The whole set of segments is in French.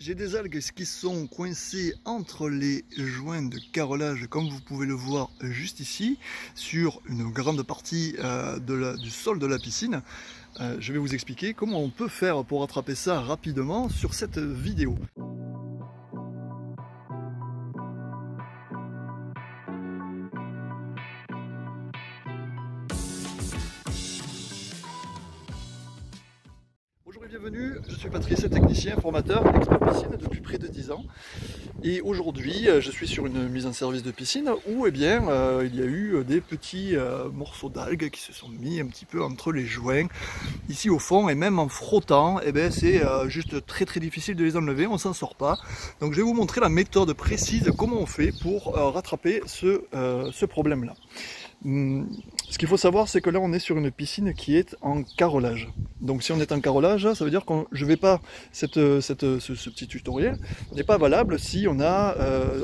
J'ai des algues qui sont coincées entre les joints de carrelage, comme vous pouvez le voir juste ici, sur une grande partie du sol de la piscine. Je vais vous expliquer comment on peut faire pour attraper ça rapidement sur cette vidéo. Bonjour et bienvenue, je suis Patrice, technicien, formateur, expert piscine depuis près de 10 ans. Et aujourd'hui, je suis sur une mise en service de piscine où il y a eu des petits morceaux d'algues qui se sont mis un petit peu entre les joints, ici au fond, et même en frottant, c'est juste très difficile de les enlever, on s'en sort pas. Donc je vais vous montrer la méthode précise, comment on fait pour rattraper ce problème-là. Ce qu'il faut savoir, c'est que là on est sur une piscine qui est en carrelage. Donc si on est en carrelage, ça veut dire que je vais pas ce petit tutoriel n'est pas valable si on a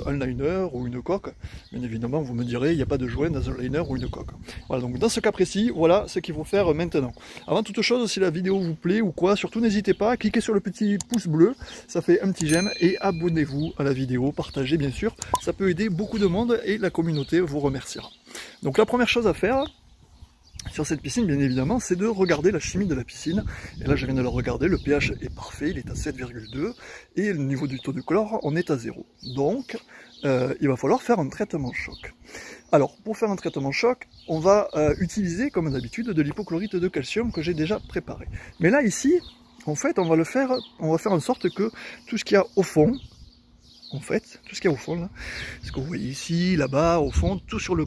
un liner ou une coque. Bien évidemment, vous me direz, il n'y a pas de joint dans un liner ou une coque. Voilà, donc dans ce cas précis, voilà ce qu'il faut faire maintenant. Avant toute chose, si la vidéo vous plaît ou quoi, surtout n'hésitez pas à cliquer sur le petit pouce bleu, ça fait un petit j'aime, et abonnez-vous à la vidéo, partagez bien sûr, ça peut aider beaucoup de monde et la communauté vous remerciera. Donc la première chose à faire sur cette piscine, bien évidemment, c'est de regarder la chimie de la piscine. Et là, je viens de la regarder, le pH est parfait, il est à 7,2 et le niveau du taux de chlore, on est à 0. Donc, il va falloir faire un traitement choc. Alors, pour faire un traitement choc, on va utiliser, comme d'habitude, de l'hypochlorite de calcium que j'ai déjà préparé. Mais là, ici, en fait, on va faire en sorte que tout ce qu'il y a au fond, en fait, tout ce qu'il y a au fond, là, ce que vous voyez ici, là-bas, au fond, tout sur les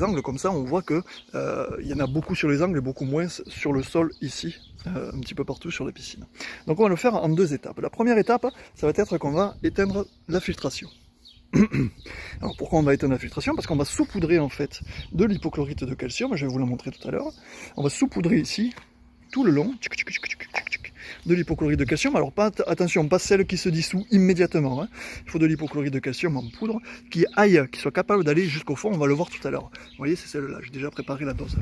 angles, comme ça, on voit que il y en a beaucoup sur les angles et beaucoup moins sur le sol ici, un petit peu partout sur la piscine. Donc on va le faire en deux étapes. La première étape, ça va être qu'on va éteindre la filtration. Alors pourquoi on va éteindre la filtration? Parce qu'on va saupoudrer en fait de l'hypochlorite de calcium, je vais vous la montrer tout à l'heure. On va saupoudrer ici, tout le long, de l'hypochlorite de calcium. Alors attention, pas celle qui se dissout immédiatement, hein. Il faut de l'hypochlorite de calcium en poudre qui soit capable d'aller jusqu'au fond, on va le voir tout à l'heure. Vous voyez, c'est celle-là, j'ai déjà préparé la dose.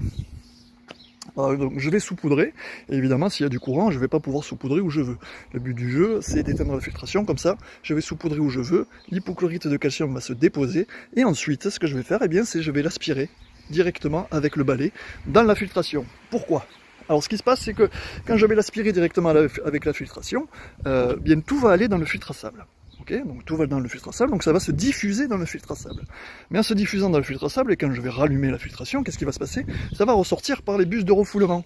Alors, donc je vais saupoudrer, et évidemment s'il y a du courant, je ne vais pas pouvoir saupoudrer où je veux. Le but du jeu, c'est d'éteindre la filtration, comme ça, je vais saupoudrer où je veux, l'hypochlorite de calcium va se déposer, et ensuite, ce que je vais faire, c'est je vais l'aspirer directement avec le balai dans la filtration. Pourquoi ? Alors ce qui se passe, c'est que quand je vais l'aspirer directement avec la filtration, bien tout va aller dans le filtre à sable. Okay, donc tout va dans le filtre à sable, donc ça va se diffuser dans le filtre à sable. Mais en se diffusant dans le filtre à sable, et quand je vais rallumer la filtration, qu'est-ce qui va se passer? Ça va ressortir par les bus de refoulement.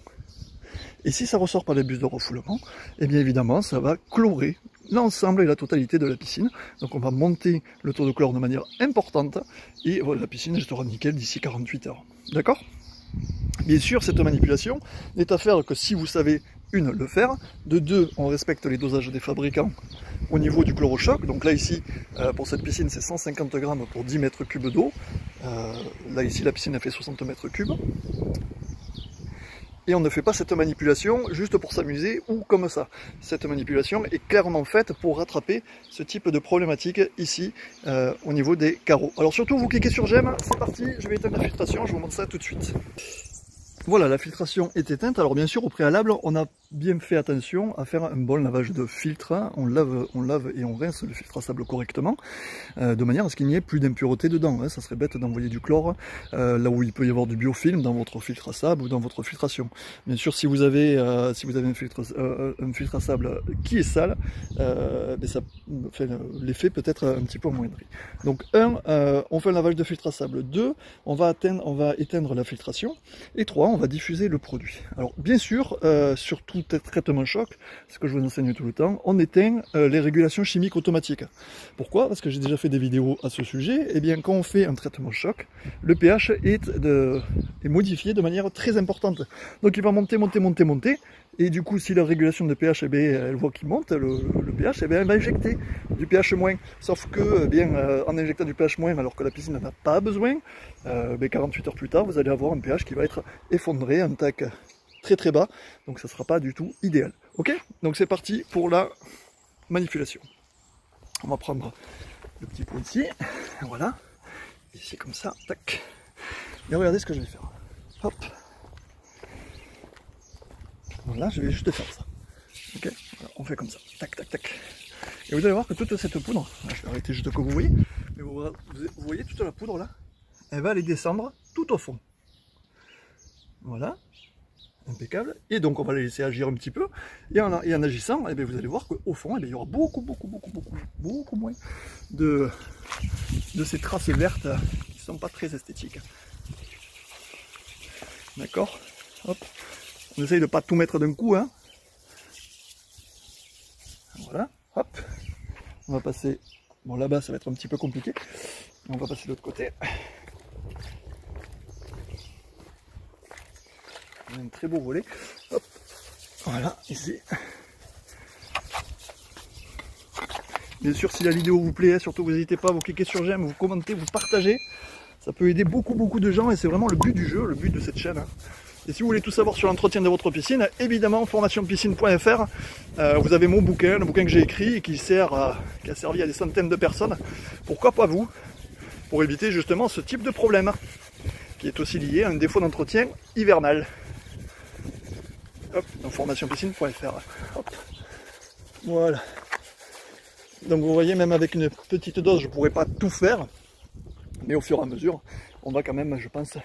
Et si ça ressort par les bus de refoulement, eh bien évidemment, ça va chlorer l'ensemble et la totalité de la piscine. Donc on va monter le taux de chlore de manière importante, et voilà, la piscine elle sera nickel d'ici 48 heures. D'accord ? Bien sûr, cette manipulation n'est à faire que si vous savez, une, le faire, de deux, on respecte les dosages des fabricants au niveau du chlorochoc. Donc là ici, pour cette piscine, c'est 150 grammes pour 10 mètres cubes d'eau. Là ici, la piscine a fait 60 mètres cubes. Et on ne fait pas cette manipulation juste pour s'amuser ou comme ça. Cette manipulation est clairement faite pour rattraper ce type de problématique ici au niveau des carreaux. Alors surtout, vous cliquez sur j'aime, c'est parti, je vais éteindre la filtration, je vous montre ça tout de suite. Voilà, la filtration est éteinte. Alors bien sûr, au préalable, on a bien fait attention à faire un bon lavage de filtre. On lave et on rince le filtre à sable correctement, de manière à ce qu'il n'y ait plus d'impuretés dedans. Hein. Ça serait bête d'envoyer du chlore là où il peut y avoir du biofilm dans votre filtre à sable ou dans votre filtration. Bien sûr, si vous avez un filtre à sable qui est sale, l'effet peut être un petit peu amoindri. Donc on fait un lavage de filtre à sable. 2, on va éteindre la filtration. Et 3, on va diffuser le produit. Alors bien sûr, sur tout traitement choc, ce que je vous enseigne tout le temps, on éteint les régulations chimiques automatiques. Pourquoi? Parce que j'ai déjà fait des vidéos à ce sujet. Et bien quand on fait un traitement choc, le pH est modifié de manière très importante. Donc il va monter. Et du coup, si la régulation de pH, elle voit qu'il monte, le pH, elle va injecter du pH-. Sauf que, en injectant du pH-, alors que la piscine n'en a pas besoin, 48 heures plus tard, vous allez avoir un pH qui va être effondré, un tac très bas, donc ça ne sera pas du tout idéal. Ok? Donc c'est parti pour la manipulation. On va prendre le petit pot ici, voilà, ici comme ça, tac. Et regardez ce que je vais faire. Hop. Voilà, je vais juste faire ça. Ok, voilà. on fait comme ça, tac, tac, tac. Et vous allez voir que toute cette poudre, là, je vais arrêter juste que vous voyez, mais vous voyez toute la poudre là, elle va aller descendre tout au fond. Voilà, impeccable. Et donc on va les laisser agir un petit peu, et en agissant, eh bien, vous allez voir qu'au fond, eh bien, il y aura beaucoup moins de ces traces vertes qui ne sont pas très esthétiques. D'accord? Hop. On essaye de ne pas tout mettre d'un coup, hein. Voilà, hop. On va passer, bon là-bas ça va être un petit peu compliqué, on va passer de l'autre côté. On a un très beau volet, hop, voilà, ici. Bien sûr, si la vidéo vous plaît, surtout vous n'hésitez pas à vous cliquer sur j'aime, vous commentez, vous partagez. Ça peut aider beaucoup de gens et c'est vraiment le but du jeu, le but de cette chaîne. Et si vous voulez tout savoir sur l'entretien de votre piscine, évidemment, formationpiscine.fr, vous avez mon bouquin, le bouquin que j'ai écrit et qui a servi à des centaines de personnes. Pourquoi pas vous? Pour éviter justement ce type de problème, qui est aussi lié à un défaut d'entretien hivernal. Hop, donc formationpiscine.fr. Voilà. Donc vous voyez, même avec une petite dose, je ne pourrais pas tout faire. Mais au fur et à mesure, on va quand même, je pense,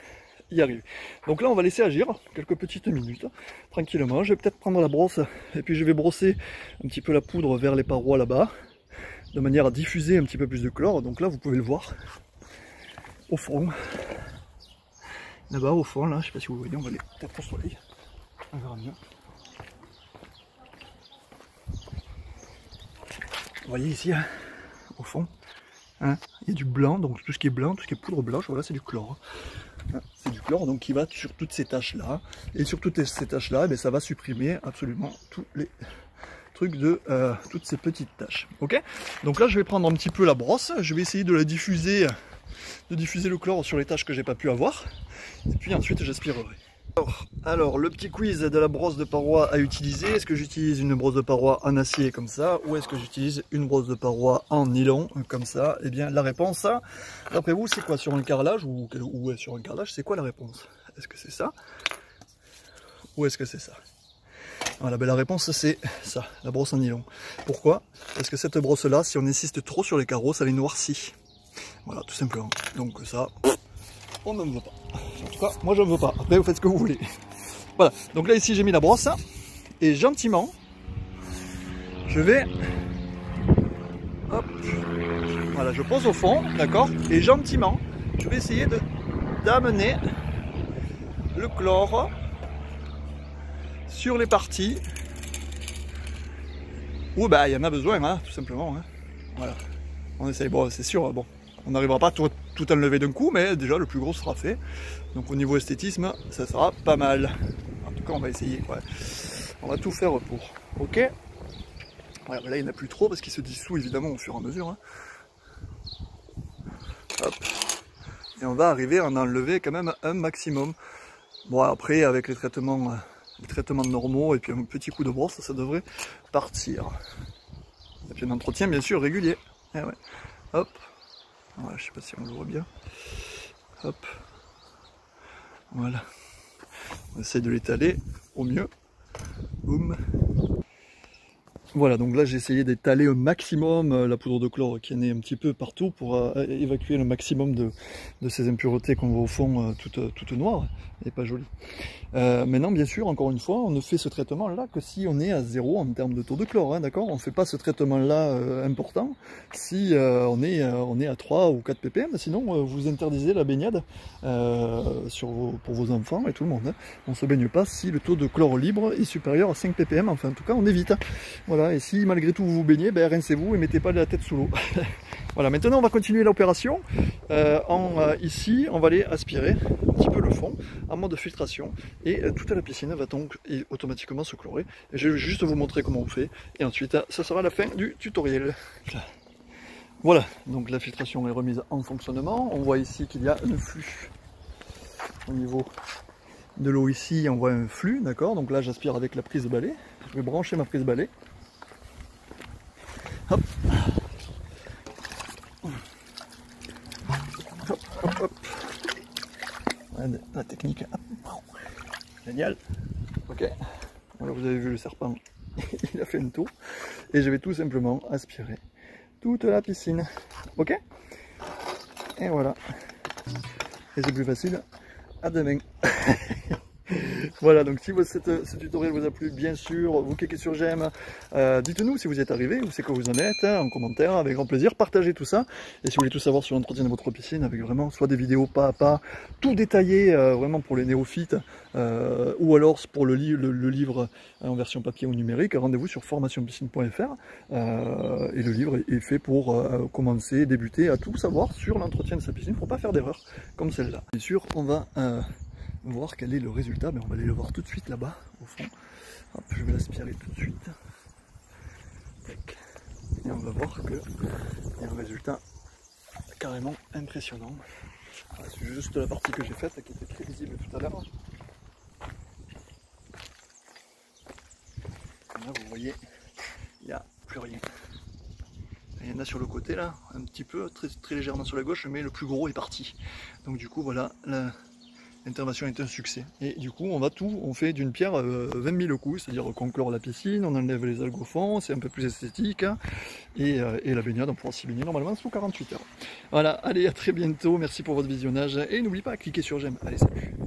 y arriver. Donc là, on va laisser agir quelques petites minutes, tranquillement. Je vais peut-être prendre la brosse, et puis je vais brosser un petit peu la poudre vers les parois là-bas, de manière à diffuser un petit peu plus de chlore. Donc là, vous pouvez le voir, au fond. Là-bas, au fond, là, je ne sais pas si vous voyez, on va aller peut-être au soleil. On verra mieux. Vous voyez ici, hein, au fond, hein, il y a du blanc, donc tout ce qui est blanc, tout ce qui est poudre blanche, voilà, c'est du chlore. Hein, c'est du chlore donc qui va sur toutes ces taches-là. Et sur toutes ces taches-là, eh ça va supprimer absolument tous les trucs de toutes ces petites taches. Ok? Donc là, je vais prendre un petit peu la brosse, je vais essayer de diffuser le chlore sur les taches que j'ai pas pu avoir. Et puis ensuite, j'aspirerai. Alors, le petit quiz de la brosse de paroi à utiliser, est-ce que j'utilise une brosse de paroi en acier comme ça, ou est-ce que j'utilise une brosse de paroi en nylon comme ça? Eh bien, la réponse, d'après vous, c'est quoi? Sur un carrelage ou sur un carrelage, c'est quoi la réponse? Est-ce que c'est ça? Ou est-ce que c'est ça? Voilà, ben la réponse c'est ça, la brosse en nylon. Pourquoi? Parce que cette brosse-là, si on insiste trop sur les carreaux, ça les noircit. Voilà, tout simplement. Donc ça, on ne veut pas. En tout cas, moi je ne veux pas. Après, vous faites ce que vous voulez. Voilà. Donc là, ici, j'ai mis la brosse. Et gentiment, je vais... Hop. Voilà, je pose au fond, d'accord? Et gentiment, je vais essayer d'amener le chlore sur les parties où bah, il y en a besoin, hein, tout simplement. Hein. Voilà. On essaye. Bon, c'est sûr, bon. On n'arrivera pas à tout enlever d'un coup, mais déjà le plus gros sera fait. Donc au niveau esthétisme, ça sera pas mal. En tout cas, on va essayer. Ouais. On va tout faire pour. Ok. Ouais, là, il n'y en a plus trop parce qu'il se dissout évidemment au fur et à mesure. Hein. Hop. Et on va arriver à en enlever quand même un maximum. Bon, après, avec les traitements normaux et puis un petit coup de brosse, ça devrait partir. Et puis un entretien bien sûr régulier. Eh ouais. Hop. Voilà, je sais pas si on le voit bien. Hop. Voilà. On essaie de l'étaler au mieux. Boum. Voilà, donc là j'ai essayé d'étaler au maximum la poudre de chlore qui en est un petit peu partout pour évacuer le maximum de ces impuretés qu'on voit au fond toutes noires et pas jolies. Maintenant, bien sûr, encore une fois, on ne fait ce traitement-là que si on est à 0 en termes de taux de chlore, hein, d'accord? On ne fait pas ce traitement-là important si on est à 3 ou 4 ppm, sinon vous interdisez la baignade pour vos enfants et tout le monde. Hein. On ne se baigne pas si le taux de chlore libre est supérieur à 5 ppm, enfin en tout cas on évite. Voilà, et si malgré tout vous vous baignez, ben, rincez-vous et mettez pas la tête sous l'eau. Voilà, maintenant on va continuer l'opération. Ici, on va aller aspirer un petit peu le fond en mode filtration et toute la piscine va donc automatiquement se chlorer. Et je vais juste vous montrer comment on fait et ensuite ça sera la fin du tutoriel. Voilà, donc la filtration est remise en fonctionnement. On voit ici qu'il y a un flux au niveau de l'eau ici, on voit un flux, d'accord? Donc là j'aspire avec la prise balai. Je vais brancher ma prise balai. Hop. Hop, hop, hop. La technique. Génial. Ok. Voilà, vous avez vu le serpent il a fait un tour. Et je vais tout simplement aspirer toute la piscine. Ok? Et voilà. Et c'est plus facile à demain. Voilà, donc si ce tutoriel vous a plu, bien sûr, vous cliquez sur j'aime, dites-nous si vous y êtes arrivé, où c'est que vous en êtes, hein, en commentaire, avec grand plaisir, partagez tout ça, et si vous voulez tout savoir sur l'entretien de votre piscine, avec vraiment soit des vidéos pas à pas, tout détaillé, vraiment pour les néophytes, ou alors pour le livre en version papier ou numérique, rendez-vous sur formationpiscine.fr, et le livre est fait pour commencer, débuter à tout savoir sur l'entretien de sa piscine, pour pas faire d'erreur comme celle-là. Bien sûr, on va voir quel est le résultat, mais on va aller le voir tout de suite là-bas, au fond. Hop, je vais l'aspirer tout de suite. Et on va voir qu'il y a un résultat carrément impressionnant. C'est juste la partie que j'ai faite qui était très visible tout à l'heure. Là, vous voyez, il n'y a plus rien. Il y en a sur le côté là, un petit peu, très légèrement sur la gauche, mais le plus gros est parti. Donc du coup, voilà, l'intervention est un succès. Et du coup, on fait d'une pierre 20 000 coups, c'est-à-dire qu'on clore la piscine, on enlève les algues au fond, c'est un peu plus esthétique, hein, et la baignade, on pourra s'y baigner normalement sous 48 heures. Voilà, allez, à très bientôt, merci pour votre visionnage, et n'oubliez pas, cliquez sur j'aime. Allez, salut!